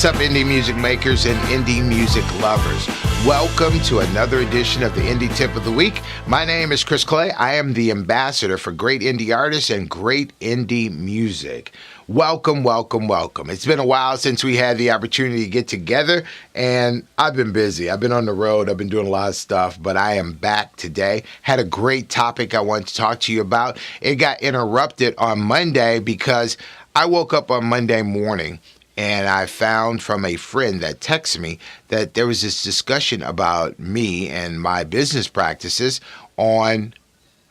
What's up, indie music makers and indie music lovers? Welcome to another edition of the Indie Tip of the Week. My name is Chris Clay. I am the ambassador for great indie artists and great indie music. Welcome, welcome, welcome. It's been a while since we had the opportunity to get together, and I've been busy. I've been on the road. I've been doing a lot of stuff, but I am back today. Had a great topic I wanted to talk to you about. It got interrupted on Monday because I woke up on Monday morning and I found from a friend that texted me that there was this discussion about me and my business practices on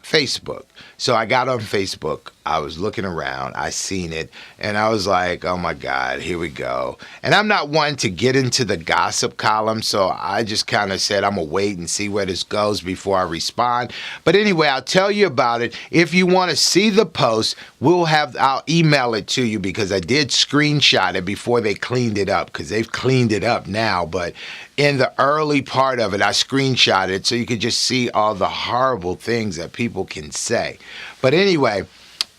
Facebook. So I got on Facebook, I was looking around, I seen it, and I was like, oh my God, here we go. And I'm not one to get into the gossip column, so I just kind of said I'm going to wait and see where this goes before I respond. But anyway, I'll tell you about it. If you want to see the post, I'll email it to you because I did screenshot it before they cleaned it up, because they've cleaned it up now, but in the early part of it, I screenshot it so you could just see all the horrible things that people can say. But anyway,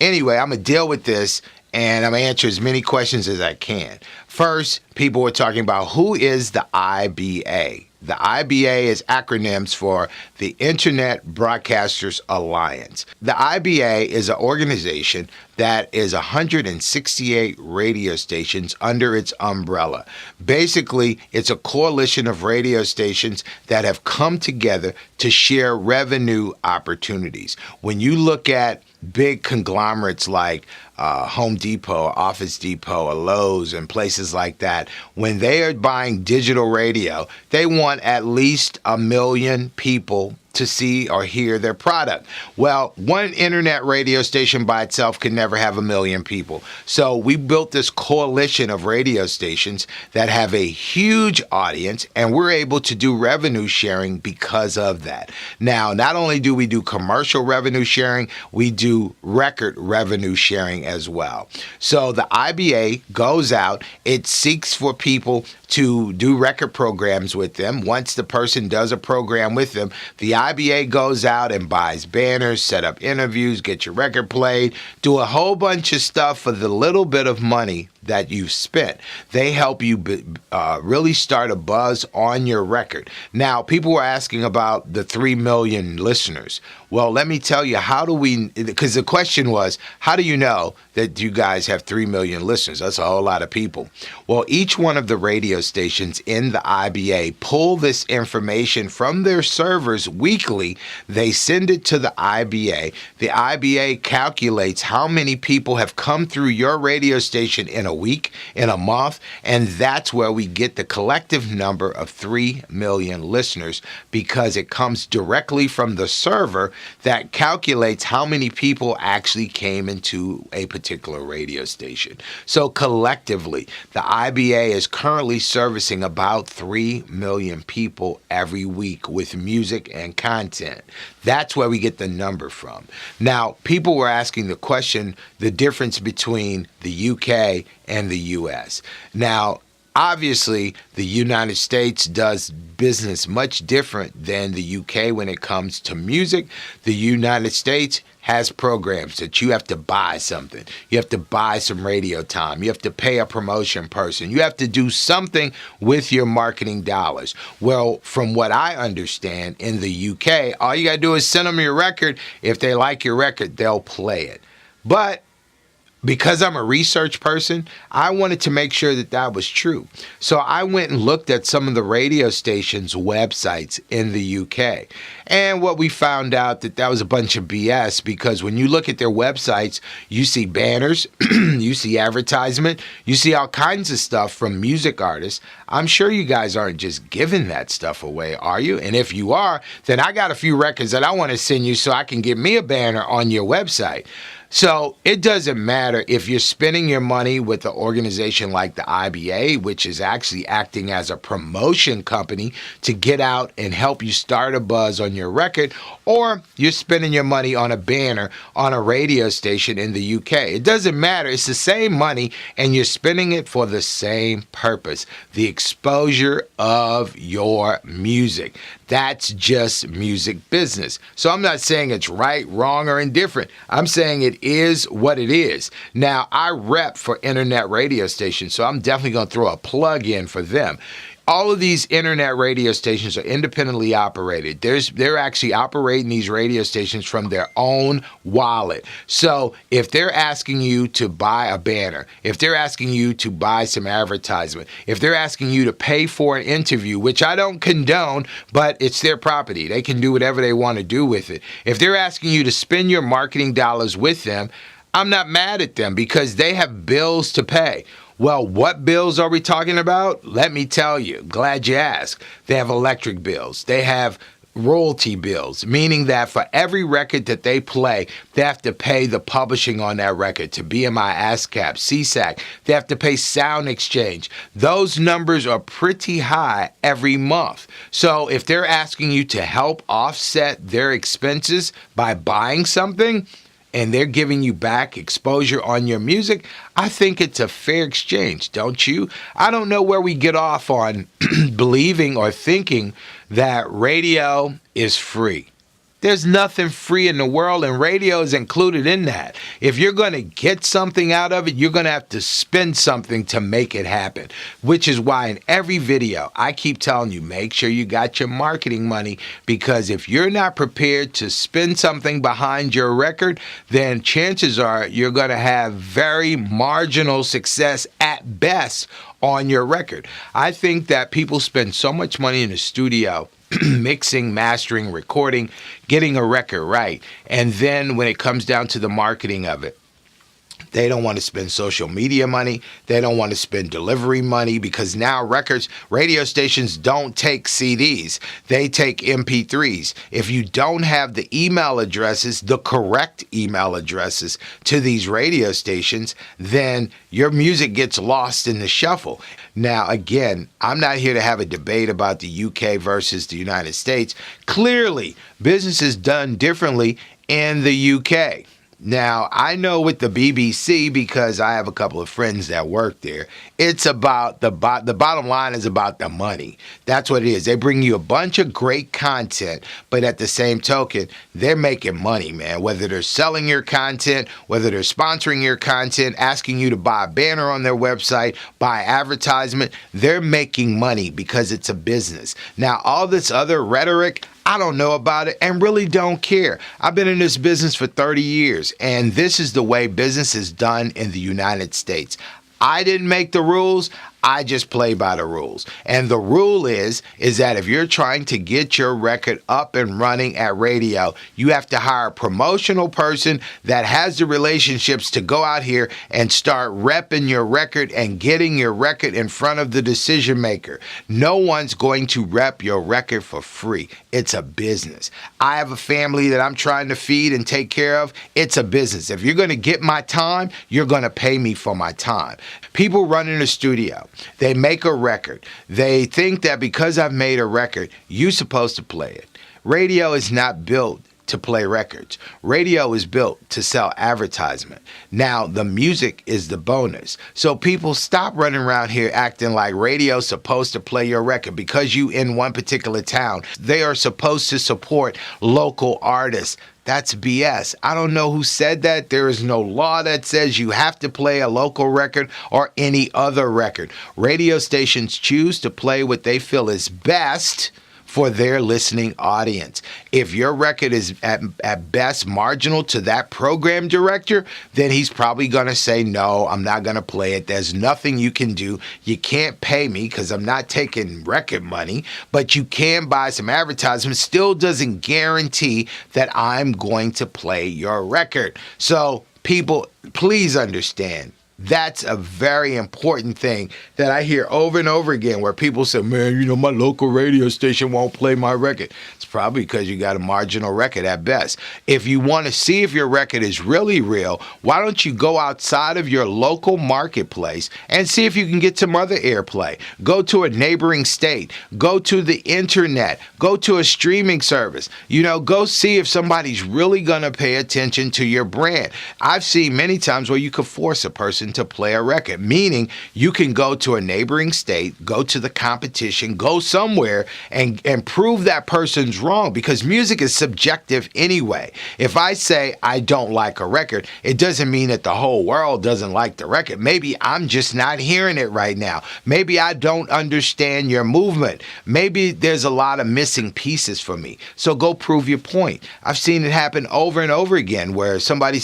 I'm going to deal with this and I'm going to answer as many questions as I can. First, people were talking about who is the IBA. The IBA is acronyms for the Internet Broadcasters Alliance. The IBA is an organization that is 168 radio stations under its umbrella. Basically, it's a coalition of radio stations that have come together to share revenue opportunities. When you look at big conglomerates like Home Depot, Office Depot, or Lowe's, and places like that, when they are buying digital radio, they want at least 1 million people to see or hear their product. Well, one internet radio station by itself can never have 1 million people. So we built this coalition of radio stations that have a huge audience, and we're able to do revenue sharing because of that. Now, not only do we do commercial revenue sharing, we do record revenue sharing as well. So the IBA goes out, it seeks for people to do record programs with them. Once the person does a program with them, the IBA goes out and buys banners, set up interviews, get your record played, do a whole bunch of stuff for the little bit of money that you've spent. They help you really start a buzz on your record. Now, people were asking about the 3 million listeners. Well, let me tell you, because the question was, how do you know that you guys have 3 million listeners? That's a whole lot of people. Well, each one of the radio stations in the IBA pull this information from their servers weekly. They send it to the IBA. The IBA calculates how many people have come through your radio station in a week, in a month, and that's where we get the collective number of 3 million listeners, because it comes directly from the server that calculates how many people actually came into a particular radio station. So collectively, the IBA is currently servicing about 3 million people every week with music and content. That's where we get the number from. Now, people were asking the question, the difference between the UK and the US. Now, obviously, the United States does business much different than the UK when it comes to music. The United States has programs that you have to buy something. You have to buy some radio time. You have to pay a promotion person. You have to do something with your marketing dollars. Well, from what I understand, in the UK, all you got to do is send them your record. If they like your record, they'll play it. But because I'm a research person, I wanted to make sure that that was true. So I went and looked at some of the radio stations' websites in the UK. And what we found out that was a bunch of BS, because when you look at their websites, you see banners, you see advertisement, you see all kinds of stuff from music artists. I'm sure you guys aren't just giving that stuff away, are you? And if you are, then I got a few records that I want to send you so I can get me a banner on your website. So it doesn't matter if you're spending your money with an organization like the IBA, which is actually acting as a promotion company to get out and help you start a buzz on your record, or you're spending your money on a banner on a radio station in the UK. It doesn't matter. It's the same money, and you're spending it for the same purpose, the exposure of your music. That's just music business. So I'm not saying it's right, wrong, or indifferent. I'm saying it is what it is. Now, I rep for internet radio stations, so I'm definitely going to throw a plug in for them. All of these internet radio stations are independently operated. They're actually operating these radio stations from their own wallet. So if they're asking you to buy a banner, if they're asking you to buy some advertisement, if they're asking you to pay for an interview, which I don't condone, but it's their property. They can do whatever they want to do with it. If they're asking you to spend your marketing dollars with them, I'm not mad at them because they have bills to pay. Well, what bills are we talking about? Let me tell you. Glad you asked. They have electric bills. They have royalty bills, meaning that for every record that they play, they have to pay the publishing on that record to BMI, ASCAP, CSAC. They have to pay sound exchange. Those numbers are pretty high every month. So if they're asking you to help offset their expenses by buying something, and they're giving you back exposure on your music, I think it's a fair exchange, don't you? I don't know where we get off on believing or thinking that radio is free. There's nothing free in the world, and radio is included in that. If you're going to get something out of it, you're going to have to spend something to make it happen, which is why in every video, I keep telling you, make sure you got your marketing money, because if you're not prepared to spend something behind your record, then chances are you're going to have very marginal success at best on your record. I think that people spend so much money in the studio mixing, mastering, recording, getting a record right. And then when it comes down to the marketing of it, they don't want to spend social media money. They don't want to spend delivery money, because now radio stations don't take CDs. They take MP3s. If you don't have the email addresses, the correct email addresses to these radio stations, then your music gets lost in the shuffle. Now, again, I'm not here to have a debate about the UK versus the United States. Clearly, business is done differently in the UK. Now, I know with the BBC, because I have a couple of friends that work there, it's about the bottom line is about the money. That's what it is. They bring you a bunch of great content, but at the same token, they're making money, man. Whether they're selling your content, whether they're sponsoring your content, asking you to buy a banner on their website, buy advertisement, they're making money because it's a business. Now, all this other rhetoric, I don't know about it and really don't care. I've been in this business for 30 years, and this is the way business is done in the United States. I didn't make the rules. I just play by the rules. And the rule is that if you're trying to get your record up and running at radio, you have to hire a promotional person that has the relationships to go out here and start repping your record and getting your record in front of the decision maker. No one's going to rep your record for free. It's a business. I have a family that I'm trying to feed and take care of. It's a business. If you're going to get my time, you're going to pay me for my time. People run in the studio. They make a record. They think that because I've made a record, you're supposed to play it. Radio is not built to play records. Radio is built to sell advertisement. Now, the music is the bonus. So people stop running around here acting like radio's supposed to play your record because you in one particular town. They are supposed to support local artists. That's BS. I don't know who said that. There is no law that says you have to play a local record or any other record. Radio stations choose to play what they feel is best for their listening audience. If your record is at best marginal to that program director, then he's probably going to say, no, I'm not going to play it. There's nothing you can do. You can't pay me because I'm not taking record money, but you can buy some advertisement. Still doesn't guarantee that I'm going to play your record. So people, please understand. That's a very important thing that I hear over and over again, where people say, man, my local radio station won't play my record. It's probably because you got a marginal record at best. If you want to see if your record is really real, why don't you go outside of your local marketplace and see if you can get some other airplay? Go to a neighboring state. Go to the internet. Go to a streaming service. Go see if somebody's really going to pay attention to your brand. I've seen many times where you could force a person permission to play a record, meaning you can go to a neighboring state, go to the competition, go somewhere and prove that person's wrong, because music is subjective anyway. If I say I don't like a record, it doesn't mean that the whole world doesn't like the record. Maybe I'm just not hearing it right now. Maybe I don't understand your movement. Maybe there's a lot of missing pieces for me. So go prove your point. I've seen it happen over and over again where somebody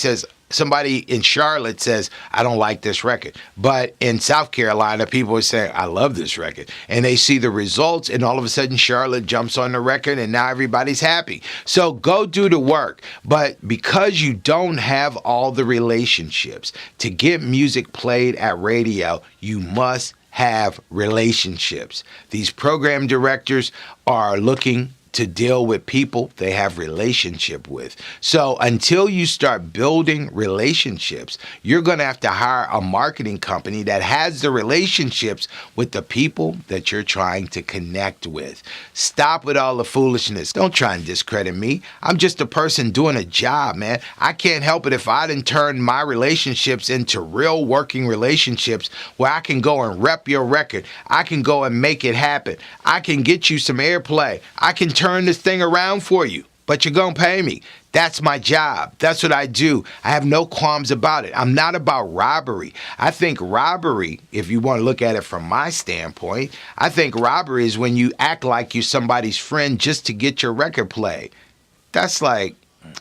in Charlotte says, I don't like this record. But in South Carolina, people are saying, I love this record. And they see the results, and all of a sudden, Charlotte jumps on the record, and now everybody's happy. So go do the work. But because you don't have all the relationships to get music played at radio, you must have relationships. These program directors are looking to deal with people they have relationship with. So until you start building relationships, you're going to have to hire a marketing company that has the relationships with the people that you're trying to connect with. Stop with all the foolishness. Don't try and discredit me. I'm just a person doing a job, man. I can't help it if I didn't turn my relationships into real working relationships where I can go and rep your record. I can go and make it happen. I can get you some airplay. I can turn this thing around for you, but you're going to pay me. That's my job. That's what I do. I have no qualms about it. I'm not about robbery. I think robbery, if you want to look at it from my standpoint, I think robbery is when you act like you're somebody's friend just to get your record played. That's like,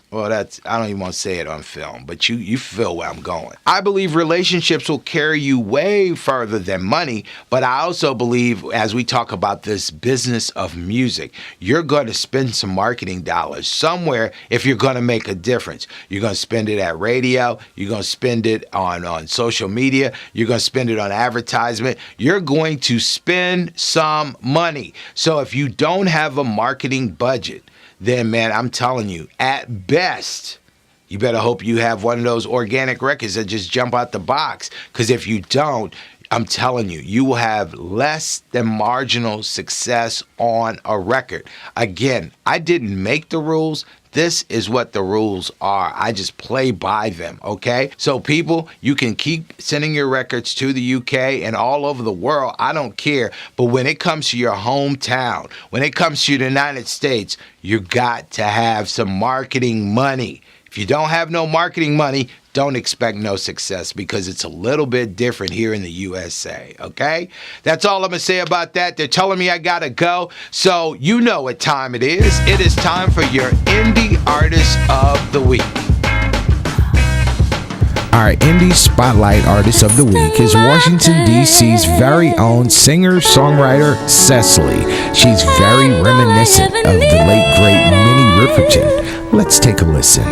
well, I don't even want to say it on film, but you feel where I'm going. I believe relationships will carry you way further than money, but I also believe, as we talk about this business of music, you're going to spend some marketing dollars somewhere if you're going to make a difference. You're going to spend it at radio. You're going to spend it on social media. You're going to spend it on advertisement. You're going to spend some money. So if you don't have a marketing budget, then, man, I'm telling you, at best, you better hope you have one of those organic records that just jump out the box. Because if you don't, I'm telling you, you will have less than marginal success on a record. Again, I didn't make the rules. This is what the rules are. I just play by them, okay? So people, you can keep sending your records to the UK and all over the world. I don't care. But when it comes to your hometown, when it comes to the United States, you got to have some marketing money. If you don't have no marketing money, don't expect no success, because it's a little bit different here in the USA, okay? That's all I'm going to say about that. They're telling me I got to go, so you know what time it is. It is time for your Indie Artist of the Week. Our Indie Spotlight Artist of the Week is Washington, D.C.'s very own singer-songwriter Cecily. She's very reminiscent of the late, great Minnie Riperton. Let's take a listen.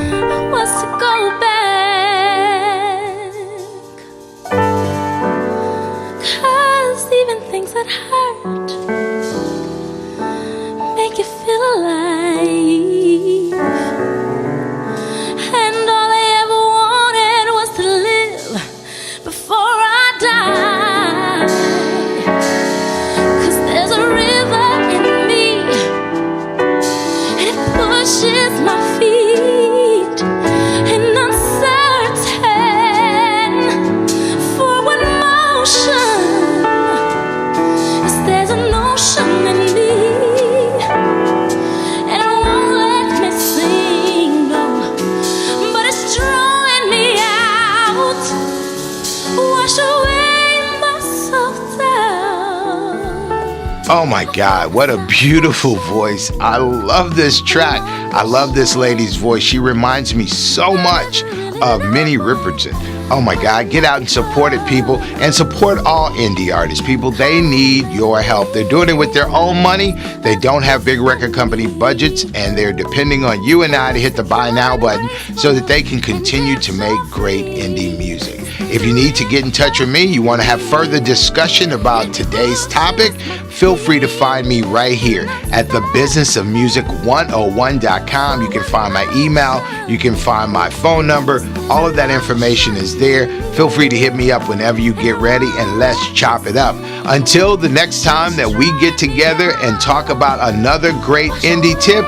Oh my God, what a beautiful voice. I love this track. I love this lady's voice. She reminds me so much of Minnie Riperton. Oh my God, get out and support it, people, and support all indie artists. People, they need your help. They're doing it with their own money. They don't have big record company budgets, and they're depending on you and I to hit the buy now button so that they can continue to make great indie music. If you need to get in touch with me, you want to have further discussion about today's topic, feel free to find me right here at thebusinessofmusic101.com. You can find my email, you can find my phone number. All of that information is there. Feel free to hit me up whenever you get ready, and let's chop it up. Until the next time that we get together and talk about another great indie tip,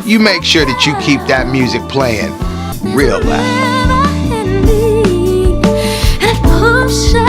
you make sure that you keep that music playing real loud. ocean.